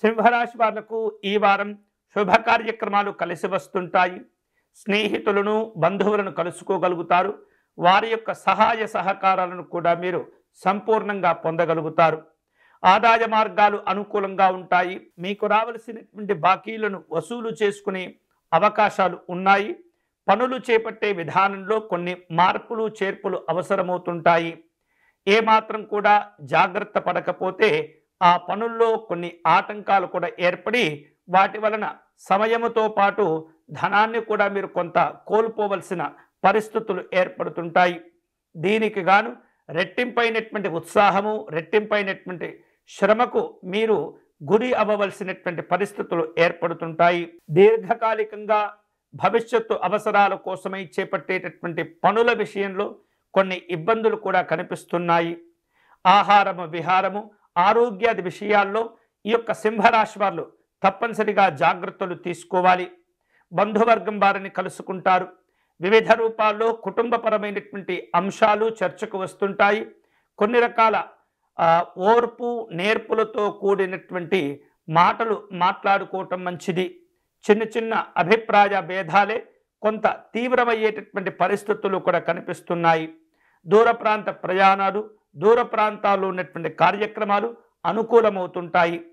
సింహరాశి వాళ్లకు ఈ వారం శుభ కార్యక్రమాలు కలిసి వస్తుంటాయి. స్నేహితులను బంధువులను కలుసుకోగలుగుతారు. వారి యొక్క సహాయ సహకారాలను కూడా మీరు సంపూర్ణంగా పొందగలుగుతారు. ఆదాయ మార్గాలు అనుకూలంగా ఉంటాయి. మీకు రావలసినటువంటి బాకీలను వసూలు చేసుకునే అవకాశాలు ఉన్నాయి. పనులు చేపట్టే విధానంలో కొన్ని మార్పులు చేర్పులు అవసరమవుతుంటాయి. ఏమాత్రం కూడా జాగ్రత్త పడకపోతే ఆ పనుల్లో కొన్ని ఆటంకాలు కూడా ఏర్పడి వాటి వలన సమయముతో పాటు ధనాన్ని కూడా మీరు కొంత కోల్పోవలసిన పరిస్థితులు ఏర్పడుతుంటాయి. దీనికి గాను రెట్టింపైనటువంటి ఉత్సాహము, రెట్టింపైనటువంటి శ్రమకు మీరు గురి అవ్వవలసినటువంటి పరిస్థితులు ఏర్పడుతుంటాయి. దీర్ఘకాలికంగా భవిష్యత్తు అవసరాల కోసమై చేపట్టేటటువంటి పనుల విషయంలో కొన్ని ఇబ్బందులు కూడా కనిపిస్తున్నాయి. ఆహారము, విహారము, ఆరోగ్యాది విషయాల్లో ఈ యొక్క సింహరాశి వారు తప్పనిసరిగా జాగ్రత్తలు తీసుకోవాలి. బంధువర్గం వారిని కలుసుకుంటారు. వివిధ రూపాల్లో కుటుంబపరమైనటువంటి అంశాలు చర్చకు వస్తుంటాయి. కొన్ని రకాల ఓర్పు నేర్పులతో కూడినటువంటి మాటలు మాట్లాడుకోవటం మంచిది. చిన్న చిన్న అభిప్రాయ భేదాలే కొంత తీవ్రమయ్యేటటువంటి పరిస్థితులు కూడా కనిపిస్తున్నాయి. దూర ప్రాంత ప్రయాణాలు, దూర ప్రాంతాల్లో ఉన్నటువంటి కార్యక్రమాలు అనుకూలమవుతుంటాయి.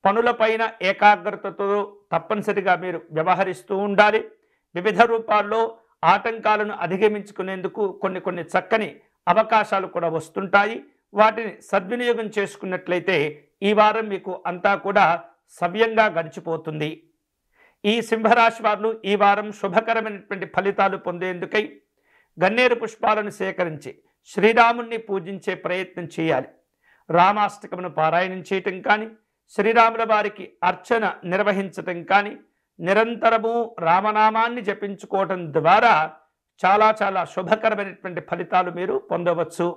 పనులపైన ఏకాగ్రతతో తప్పనిసరిగా మీరు వ్యవహరిస్తూ ఉండాలి. వివిధ రూపాల్లో ఆటంకాలను అధిగమించుకునేందుకు కొన్ని చక్కని అవకాశాలు కూడా వస్తుంటాయి. వాటిని సద్వినియోగం చేసుకున్నట్లయితే ఈ వారం మీకు అంతా కూడా సవ్యంగా గడిచిపోతుంది. ఈ సింహరాశి వారు ఈ వారం శుభకరమైనటువంటి ఫలితాలు పొందేందుకై గన్నేరు పుష్పాలను సేకరించి శ్రీరాముణ్ణి పూజించే ప్రయత్నం చేయాలి. రామాష్టకమును పారాయణం చేయటం కానీ, శ్రీరాముల వారికి అర్చన నిర్వహించటం కానీ, నిరంతరము రామనామాన్ని జపించుకోవటం ద్వారా చాలా శుభకరమైనటువంటి ఫలితాలు మీరు పొందవచ్చు.